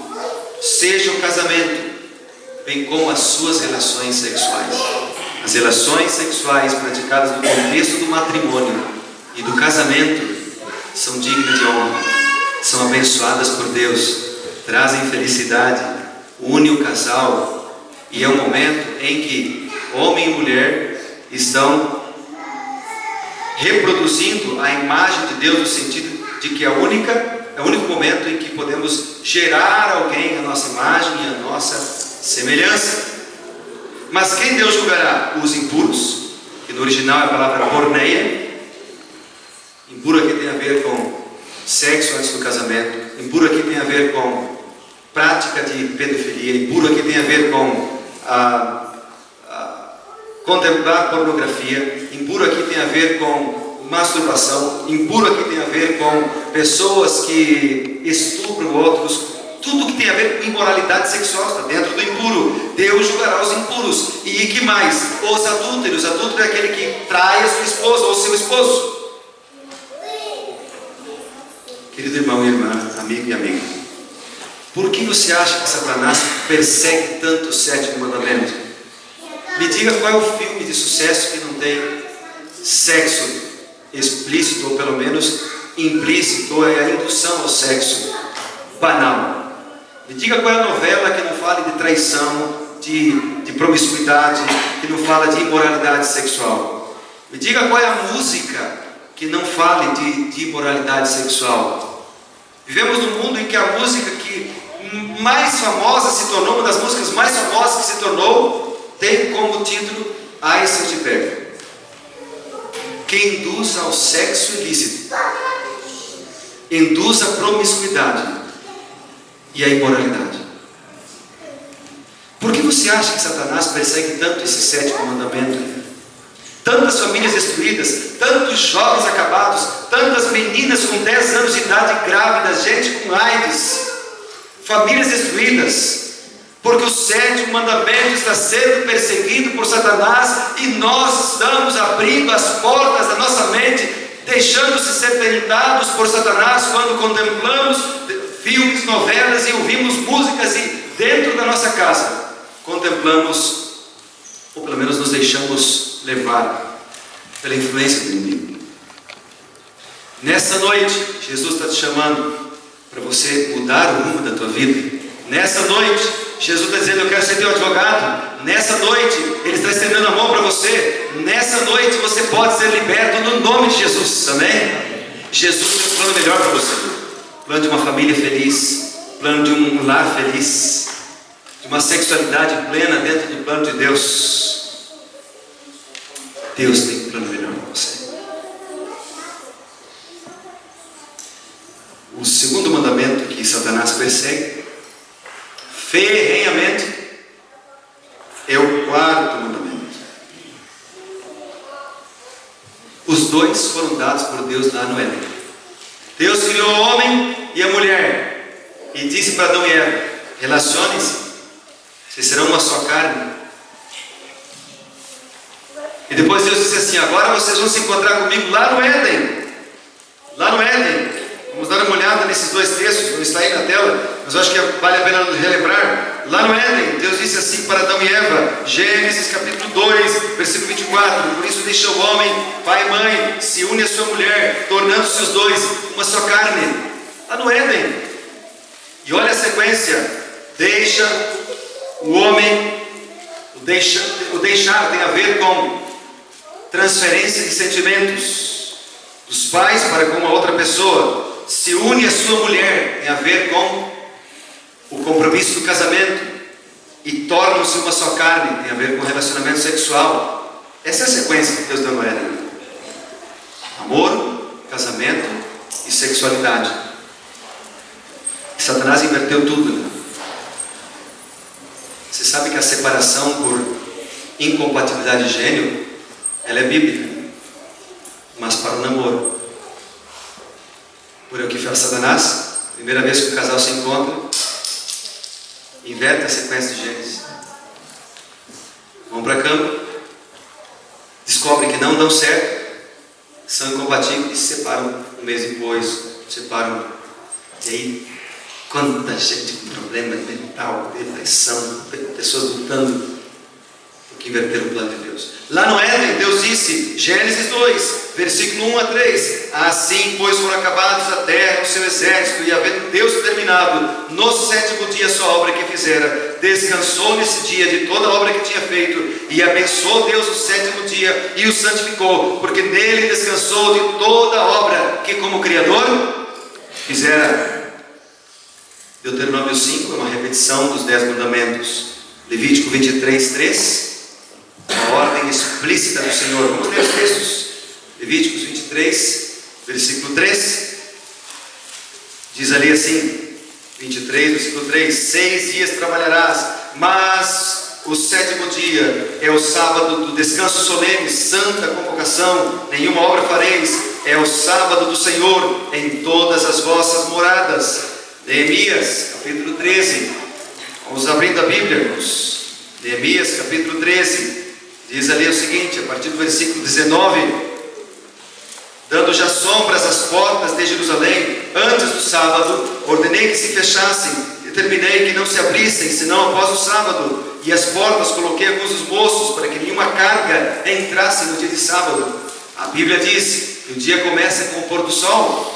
seja o casamento, bem como as suas relações sexuais. As relações sexuais praticadas no contexto do matrimônio e do casamento são dignas de honra, são abençoadas por Deus, trazem felicidade, unem o casal, e é um momento em que homem e mulher estão reproduzindo a imagem de Deus, no sentido de que é o único momento em que podemos gerar alguém à nossa imagem e à nossa semelhança. Mas quem Deus julgará? Os impuros, que no original é a palavra porneia. Impuro aqui tem a ver com sexo antes do casamento. Impuro aqui tem a ver com prática de pedofilia. Impuro aqui tem a ver com contemplar pornografia. Impuro aqui tem a ver com masturbação. Impuro aqui tem a ver com pessoas que estupram outros. Tudo que tem a ver com imoralidade sexual está dentro do impuro. Deus julgará os impuros. E que mais? Os adúlteros. Adúltero é aquele que trai a sua esposa ou seu esposo. Querido irmão e irmã, amigo e amiga, por que você acha que Satanás persegue tanto o sétimo mandamento? Me diga qual é o filme de sucesso que não tem sexo explícito, ou pelo menos implícito, ou é a indução ao sexo banal. Me diga qual é a novela que não fale de traição, de promiscuidade, que não fala de imoralidade sexual. Me diga qual é a música que não fale de imoralidade sexual. Vivemos num mundo em que a música que mais famosa se tornou, uma das músicas mais famosas que se tornou, tem como título Ai Se Eu Te Pego. Que induz ao sexo ilícito, induz a promiscuidade e a imoralidade. Por que você acha que Satanás persegue tanto esse sétimo mandamento? Tantas famílias destruídas, tantos jovens acabados, tantas meninas com 10 anos de idade grávidas, gente com AIDS, famílias destruídas, porque o sétimo mandamento está sendo perseguido por Satanás, e nós estamos abrindo as portas da nossa mente, deixando-se ser tentados por Satanás quando contemplamos filmes, novelas e ouvimos músicas, e dentro da nossa casa contemplamos, ou pelo menos nos deixamos levar pela influência do inimigo. Nessa noite, Jesus está te chamando para você mudar o rumo da tua vida. Nessa noite, Jesus está dizendo: eu quero ser teu advogado. Nessa noite, Ele está estendendo a mão para você. Nessa noite, você pode ser liberto no nome de Jesus. Amém? Jesus tem um plano melhor para você. Plano de uma família feliz, plano de um lar feliz, de uma sexualidade plena dentro do plano de Deus. Deus tem um plano melhor para você. O segundo mandamento que Satanás persegue ferrenhamente é o quarto mandamento. Os dois foram dados por Deus lá no Éden. Deus criou o homem e a mulher e disse para Adão e Eva: relacionem-se, vocês serão uma só carne. E depois Deus disse assim: agora vocês vão se encontrar comigo lá no Éden. Lá no Éden. Vamos dar uma olhada nesses dois textos, não está aí na tela, mas eu acho que vale a pena relembrar. Lá no Éden, Deus disse assim para Adão e Eva, Gênesis capítulo 2, versículo 24: por isso deixa o homem, pai e mãe, se une à sua mulher, tornando-se os dois uma só carne. Lá no Éden. E olha a sequência: deixa o homem, o deixar tem a ver com transferência de sentimentos. dos pais para com uma outra pessoa, se une à sua mulher, tem a ver com o compromisso do casamento, e tornam-se uma só carne, tem a ver com relacionamento sexual. Essa é a sequência que Deus deu no Éden: amor, casamento e sexualidade. E Satanás inverteu tudo, né? Você sabe que a separação por incompatibilidade de gênero, ela é bíblica, mas para o namoro. Por o que faz Satanás? Primeira vez que o casal se encontra, inverte a sequência de Gênesis. Vão para a cama, descobrem que não dão certo, são incompatíveis e se separam um mês depois. Separam. E aí, quanta gente com problema mental, depressão, pessoas lutando porque inverteram o plano de Deus. Lá no Éden, Deus disse, Gênesis 2, versículo 1 a 3: assim, pois, foram acabados a terra, o seu exército, e havendo Deus terminado no sétimo dia a sua obra que fizera, descansou nesse dia de toda a obra que tinha feito, e abençoou Deus o sétimo dia e o santificou, porque nele descansou de toda a obra que como Criador fizera. Deuteronômio 5 é uma repetição dos 10 mandamentos. Levítico 23, 3, uma ordem explícita do Senhor. Vamos ler os textos. Levíticos 23, versículo 3, diz ali assim, 23, versículo 3: 6 dias trabalharás, mas o sétimo dia é o sábado do descanso solene, santa convocação, nenhuma obra fareis, é o sábado do Senhor em todas as vossas moradas. Neemias, capítulo 13, vamos abrindo a Bíblia, irmãos. Neemias, capítulo 13, diz ali o seguinte, a partir do versículo 19: dando já sombras às portas de Jerusalém, antes do sábado, ordenei que se fechassem, determinei que não se abrissem, senão após o sábado, e as portas coloquei alguns dos moços, para que nenhuma carga entrasse no dia de sábado. A Bíblia diz que o dia começa com o pôr do sol,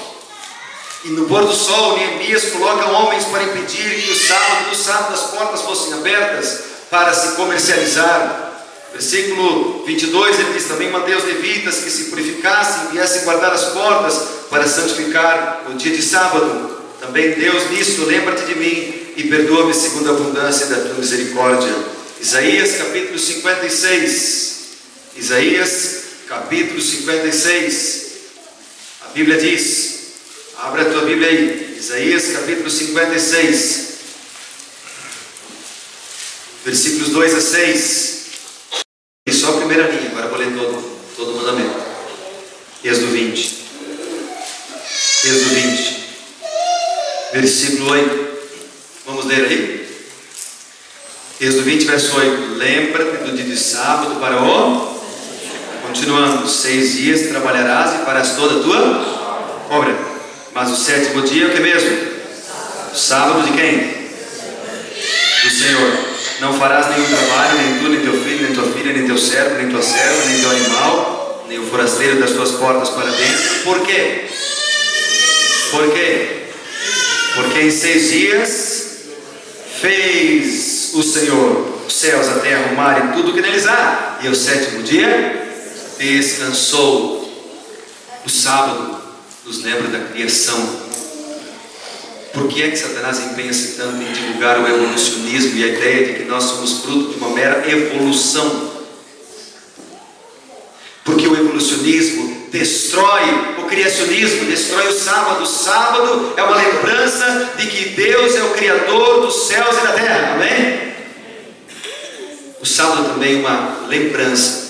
e no pôr do sol, Neemias coloca homens para impedir que no sábado as portas fossem abertas para se comercializar. Versículo 22, ele diz: também mandei os levitas que se purificassem e viessem guardar as portas para santificar o dia de sábado. Também Deus nisso, lembra-te de mim e perdoa-me segundo a abundância da tua misericórdia. Isaías capítulo 56. Isaías capítulo 56. A Bíblia diz, abre a tua Bíblia aí, Isaías capítulo 56, versículos 2 a 6. E só a primeira linha, agora vou ler todo o mandamento. Êxodo 20. Êxodo 20, versículo 8. Vamos ler aí? Êxodo 20, verso 8. Lembra-te do dia de sábado para o... Continuando. 6 dias trabalharás e farás toda a tua obra. Mas o sétimo dia é o que mesmo? O sábado de quem? Do Senhor. Não farás nenhum trabalho, nem tu, nem teu filho, nem tua filha, nem teu servo, nem tua serva, nem teu animal, nem o forasteiro das tuas portas para dentro. Por quê? Por quê? Porque em 6 dias fez o Senhor os céus, a terra, o mar e tudo o que neles há, e ao sétimo dia descansou. O sábado nos lembra da criação. Por que é que Satanás empenha-se tanto em divulgar o evolucionismo e a ideia de que nós somos fruto de uma mera evolução? Porque o evolucionismo destrói o criacionismo, destrói o sábado. O sábado é uma lembrança de que Deus é o Criador dos céus e da terra, amém? O sábado também é uma lembrança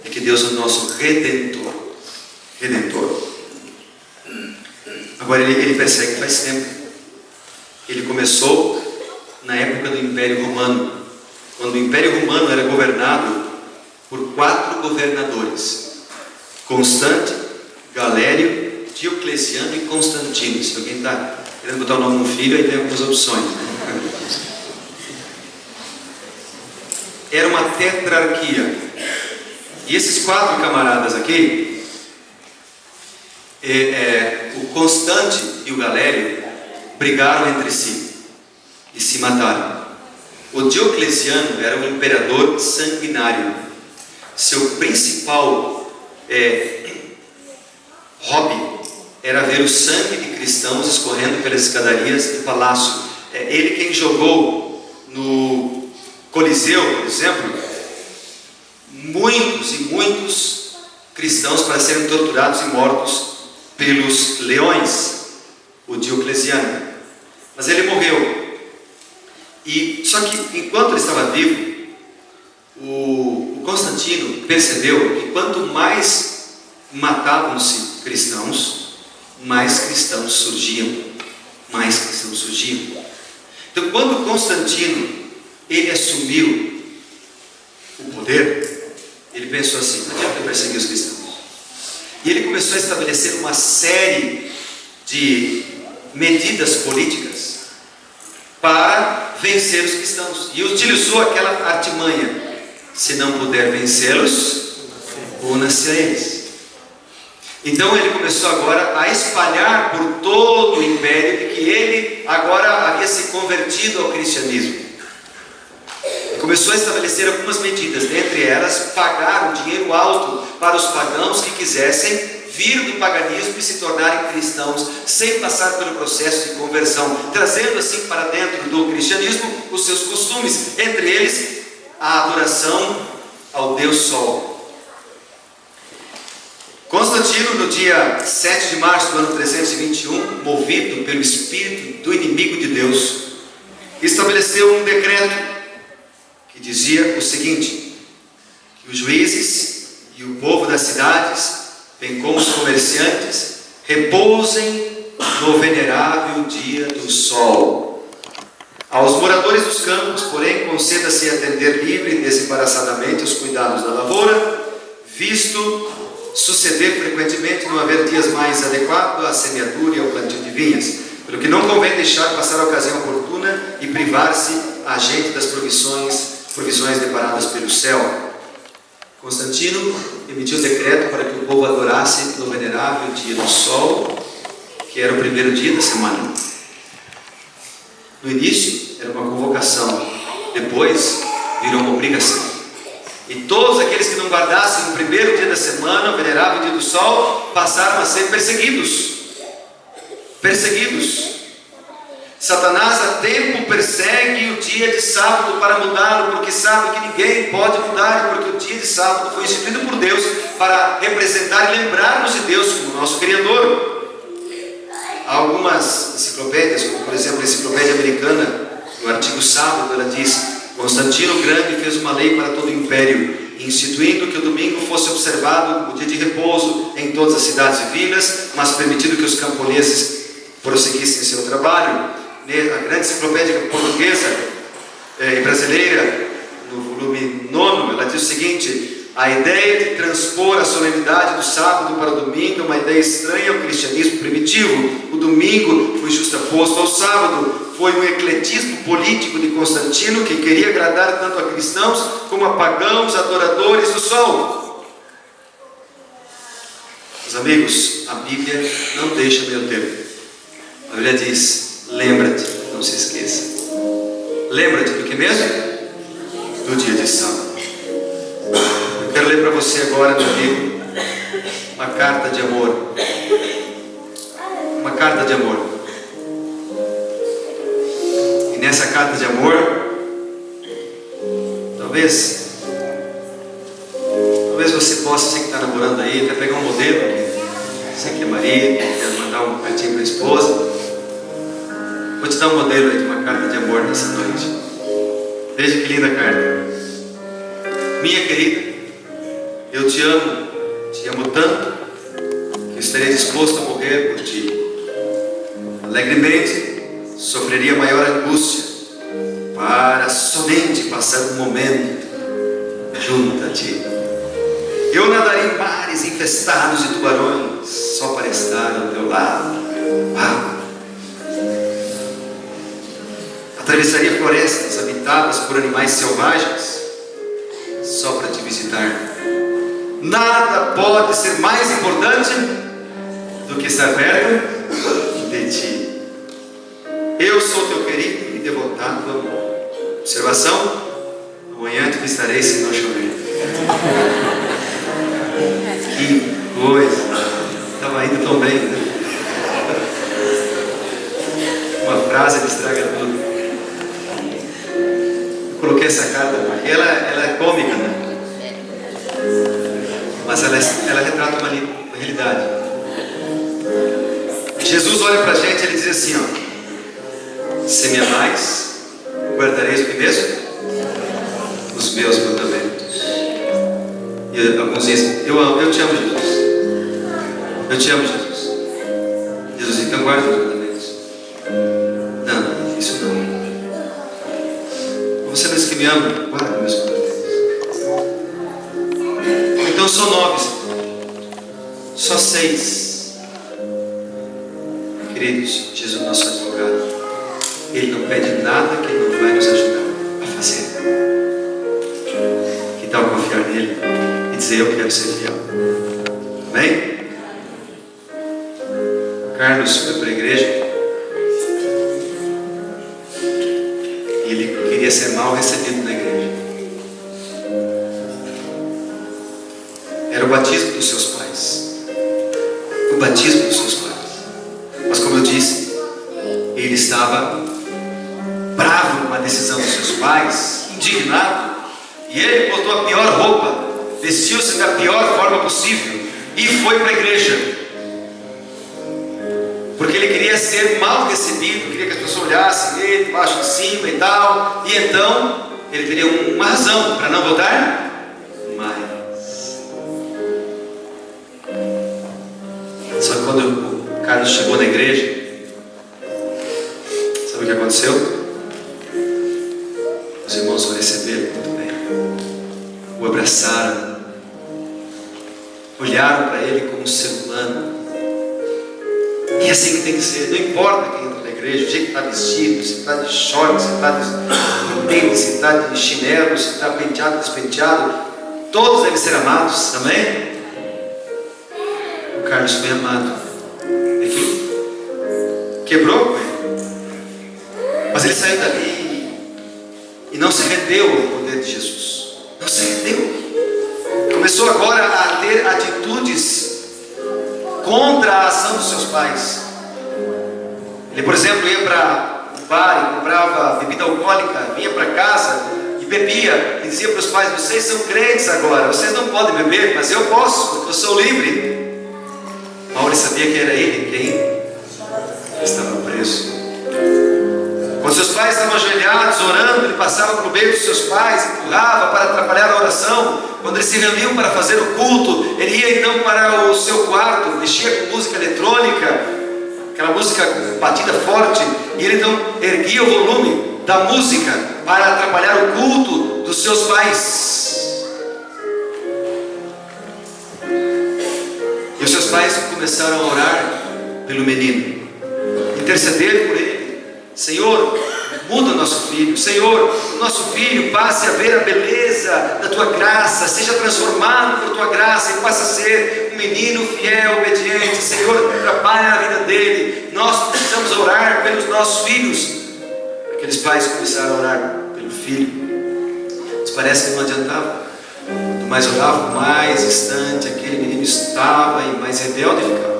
de que Deus é o nosso Redentor. Agora ele persegue faz tempo. Ele começou na época do Império Romano, quando o Império Romano era governado por 4 governadores: Constante, Galério, Diocleciano e Constantino. Se alguém está querendo botar o nome no filho, aí tem algumas opções, né? Era uma tetrarquia. E esses 4 camaradas aqui, o Constante e o Galério, brigaram entre si e se mataram. O Diocleciano era um imperador sanguinário. Seu principal hobby era ver o sangue de cristãos escorrendo pelas escadarias do palácio. Ele quem jogou no Coliseu, por exemplo, muitos e muitos cristãos para serem torturados e mortos pelos leões, o Diocleciano. Mas ele morreu. Só que enquanto ele estava vivo, o Constantino percebeu que quanto mais matavam-se cristãos, mais cristãos surgiam. Mais cristãos surgiam. Então, quando Constantino ele assumiu o poder, ele pensou assim: não adianta eu perseguir os cristãos. E ele começou a estabelecer uma série de medidas políticas para vencer os cristãos. E utilizou aquela artimanha: se não puder vencê-los, una-se a eles. Então ele começou agora a espalhar por todo o império de que ele agora havia se convertido ao cristianismo. Começou a estabelecer algumas medidas, dentre elas pagar um dinheiro alto para os pagãos que quisessem vir do paganismo e se tornarem cristãos, sem passar pelo processo de conversão, trazendo assim para dentro do cristianismo os seus costumes, entre eles a adoração ao Deus Sol. Constantino, no dia 7 de março do ano 321, movido pelo espírito do inimigo de Deus, estabeleceu um decreto que dizia o seguinte: que os juízes e o povo das cidades, bem como os comerciantes, repousem no venerável dia do sol. Aos moradores dos campos, porém, conceda-se atender livre e desembaraçadamente os cuidados da lavoura, visto suceder frequentemente não haver dias mais adequados à semeadura e ao plantio de vinhas, pelo que não convém deixar passar a ocasião oportuna e privar-se a gente das provisões deparadas pelo céu. Constantino emitiu decreto para que o povo adorasse no venerável dia do sol, que era o primeiro dia da semana. No início era uma convocação, depois virou uma obrigação. E todos aqueles que não guardassem o primeiro dia da semana, o venerável dia do sol, passaram a ser perseguidos. Satanás há tempo persegue o dia de sábado para mudá-lo, porque sabe que ninguém pode mudar, porque o dia de sábado foi instituído por Deus para representar e lembrar-nos de Deus como nosso Criador. Há algumas enciclopédias, como por exemplo a enciclopédia americana, no artigo sábado, ela diz: Constantino o Grande fez uma lei para todo o império, instituindo que o domingo fosse observado como dia de repouso em todas as cidades e vilas, mas permitindo que os camponeses prosseguissem seu trabalho. A grande enciclopédia portuguesa e brasileira, no volume 9, ela diz o seguinte: a ideia de transpor a solenidade do sábado para o domingo é uma ideia estranha ao cristianismo primitivo. O domingo foi justaposto ao sábado. Foi um ecletismo político de Constantino, que queria agradar tanto a cristãos como a pagãos adoradores do sol. Meus amigos, a Bíblia não deixa meio termo. A Bíblia diz: lembra-te, não se esqueça. Lembra-te do que mesmo? Do dia de sábado. Eu quero ler para você agora, meu amigo, uma carta de amor. Uma carta de amor. E nessa carta de amor, talvez você possa, você que está namorando aí, até pegar um modelo aqui. Você que é marido, quer mandar um cartinho para a esposa. Vou te dar um modelo aí de uma carta de amor nessa noite. Veja que linda carta. Minha querida, eu te amo tanto, que estarei disposto a morrer por ti. Alegremente sofreria maior angústia para somente passar um momento junto a ti. Eu nadaria em mares infestados de tubarões só para estar ao teu lado. Atravessaria florestas habitadas por animais selvagens só para te visitar. Nada pode ser mais importante do que estar perto de ti. Eu sou teu querido e devotado amor. Observação: amanhã te visitarei se não chover. Que coisa! Estava indo frase, ele estraga tudo. Eu coloquei essa carta porque ela é cômica, né? Mas ela retrata uma realidade. Jesus olha para a gente e ele diz assim, ó: se me amais, guardareis o que mesmo? Os meus mandamentos. E alguns dizem: eu te amo, Jesus. Eu te amo, Jesus. Jesus, então guarda os mandamentos. Não, isso não. Você não diz que me ama? Guarda meus mandamentos. Então são 9, só 6. Queridos, Jesus, nosso advogado, Ele não pede nada que Ele não vai nos ajudar a fazer. Que tal confiar nele e dizer: eu quero ser fiel? Amém? Carlos foi para a igreja e ele queria ser mal recebido na igreja. Era o batismo dos seus pais. O batismo dos seus pais. Mas como eu disse, ele estava bravo com a decisão dos seus pais, indignado, e ele botou a pior roupa, vestiu-se da pior forma possível e foi para a igreja. Porque ele queria ser mal recebido, queria que as pessoas olhassem ele de baixo de cima e tal. E então ele teria uma razão para não voltar mais. Só que quando o Carlos chegou na igreja, sabe o que aconteceu? Os irmãos o receberam muito bem, o abraçaram, olharam para ele como um ser humano. E é assim que tem que ser. Não importa quem entra na igreja, o jeito que está vestido, se está de short, se está de tênis, se está de chinelo, se está penteado, despenteado, todos devem ser amados, amém? O Carlos foi amado. Ele quebrou com ele, mas ele saiu dali e não se rendeu ao poder de Jesus. Não se rendeu. Começou agora a ter atitudes contra a ação dos seus pais. Ele, por exemplo, ia para o bar e comprava bebida alcoólica, vinha para casa e bebia, e dizia para os pais: vocês são crentes agora, vocês não podem beber, mas eu posso, porque eu sou livre. Paulo sabia que era ele quem estava preso. Quando seus pais estavam ajoelhados, orando, ele passava por meio dos seus pais, empurrava para atrapalhar a oração. Quando eles se reuniam para fazer o culto, ele ia então para o seu quarto, mexia com música eletrônica, aquela música batida forte, e ele então erguia o volume da música para atrapalhar o culto dos seus pais. E os seus pais começaram a orar pelo menino, interceder por ele. Senhor, muda o nosso filho. Senhor, o nosso filho passe a ver a beleza da tua graça, seja transformado por tua graça e passe a ser um menino fiel, obediente. Senhor, trabalha na vida dele. Nós precisamos orar pelos nossos filhos. Aqueles pais começaram a orar pelo filho, mas parece que não adiantava. Quanto mais oravam, mais distante aquele menino estava e mais rebelde ficava.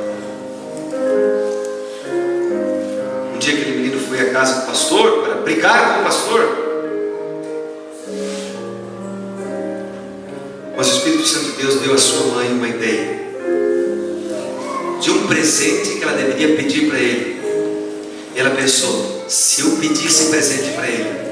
Um dia aquele menino foi à casa do pastor para brigar com o pastor, mas o Espírito Santo de Deus deu à sua mãe uma ideia de um presente que ela deveria pedir para ele. E ela pensou: se eu pedisse presente para ele,